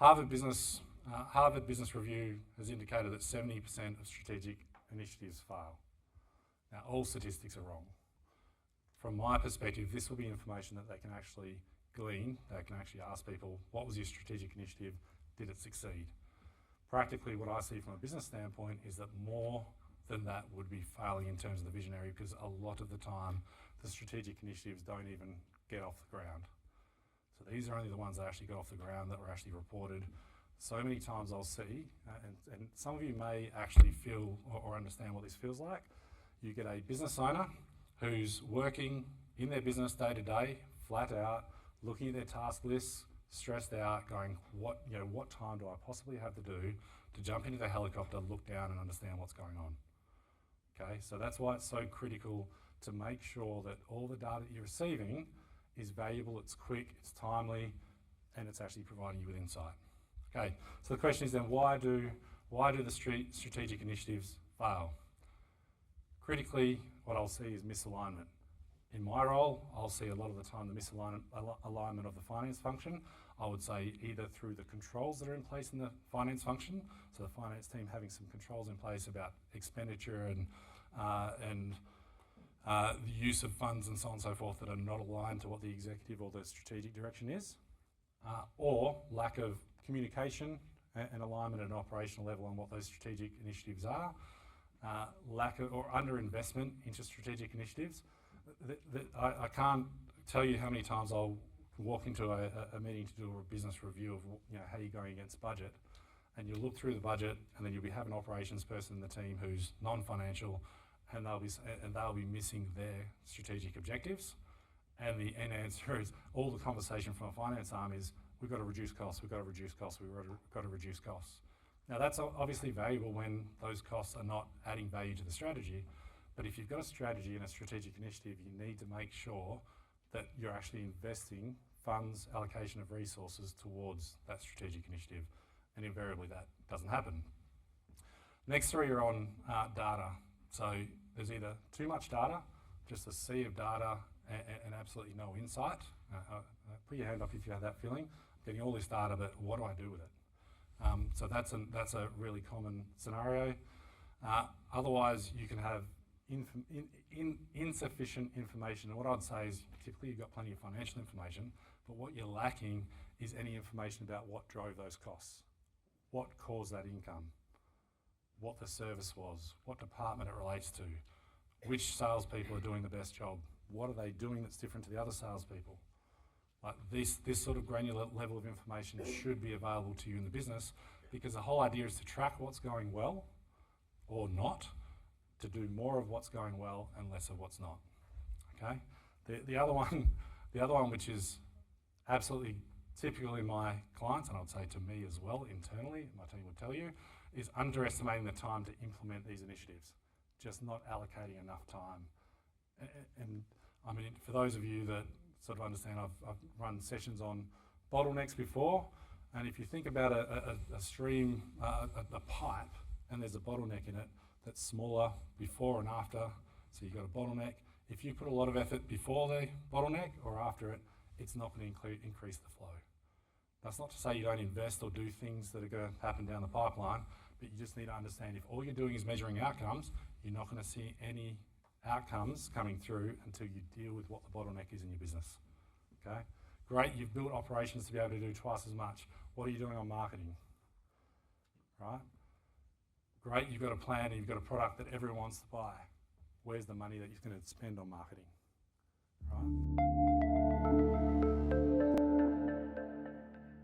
Harvard Business Review has indicated that 70% of strategic initiatives fail. Now, all statistics are wrong. From my perspective, this will be information that they can actually glean. They can actually ask people, what was your strategic initiative? Did it succeed? Practically, what I see from a business standpoint is that more than that would be failing in terms of the visionary, because a lot of the time, the strategic initiatives don't even get off the ground. So these are only the ones that actually got off the ground that were actually reported. So many times I'll see, and some of you may actually feel or understand what this feels like. You get a business owner who's working in their business day to day, flat out, looking at their task lists, stressed out, going, what time do I possibly have to do to jump into the helicopter, look down and understand what's going on? Okay, so that's why it's so critical to make sure that all the data that you're receiving is valuable, it's quick, it's timely, and it's actually providing you with insight. Okay, so the question is then, why do the strategic initiatives fail? Critically, what I'll see is misalignment. In my role, I'll see a lot of the time the misalignment of the finance function. I would say either through the controls that are in place in the finance function, so the finance team having some controls in place about expenditure and the use of funds and so on and so forth that are not aligned to what the executive or the strategic direction is, or lack of communication and alignment at an operational level on what those strategic initiatives are, lack of or underinvestment into strategic initiatives. I can't tell you how many times I'll walk into a meeting to do a business review of how you're going against budget, and you'll look through the budget, and then you'll have an operations person in the team who's non-financial, and they'll be missing their strategic objectives. And the end answer is all the conversation from a finance arm is, we've got to reduce costs, we've got to reduce costs, we've got to reduce costs. Now that's obviously valuable when those costs are not adding value to the strategy, but if you've got a strategy and a strategic initiative, you need to make sure that you're actually investing funds, allocation of resources towards that strategic initiative, and invariably that doesn't happen. Next three are on data. So there's either too much data, just a sea of data, and absolutely no insight. Put your hand up if you have that feeling. I'm getting all this data, but what do I do with it? So that's a really common scenario. Otherwise, you can have insufficient information. And what I'd say is typically you've got plenty of financial information, but what you're lacking is any information about what drove those costs, what caused that income, what the service was, what department it relates to, which salespeople are doing the best job, what are they doing that's different to the other salespeople. Like this sort of granular level of information should be available to you in the business, because the whole idea is to track what's going well or not, to do more of what's going well and less of what's not. Okay. The other one, which is absolutely typical in my clients, and I'd say to me as well internally, my team would tell you, is underestimating the time to implement these initiatives, just not allocating enough time. And I mean, for those of you that sort of understand, I've run sessions on bottlenecks before, and if you think about a stream, a pipe, and there's a bottleneck in it that's smaller before and after, so you've got a bottleneck. If you put a lot of effort before the bottleneck or after it, it's not going to increase the flow. That's not to say you don't invest or do things that are going to happen down the pipeline, but you just need to understand if all you're doing is measuring outcomes, you're not going to see any outcomes coming through until you deal with what the bottleneck is in your business. Okay? Great, you've built operations to be able to do twice as much. What are you doing on marketing? Right? Great, you've got a plan and you've got a product that everyone wants to buy. Where's the money that you're going to spend on marketing? Right?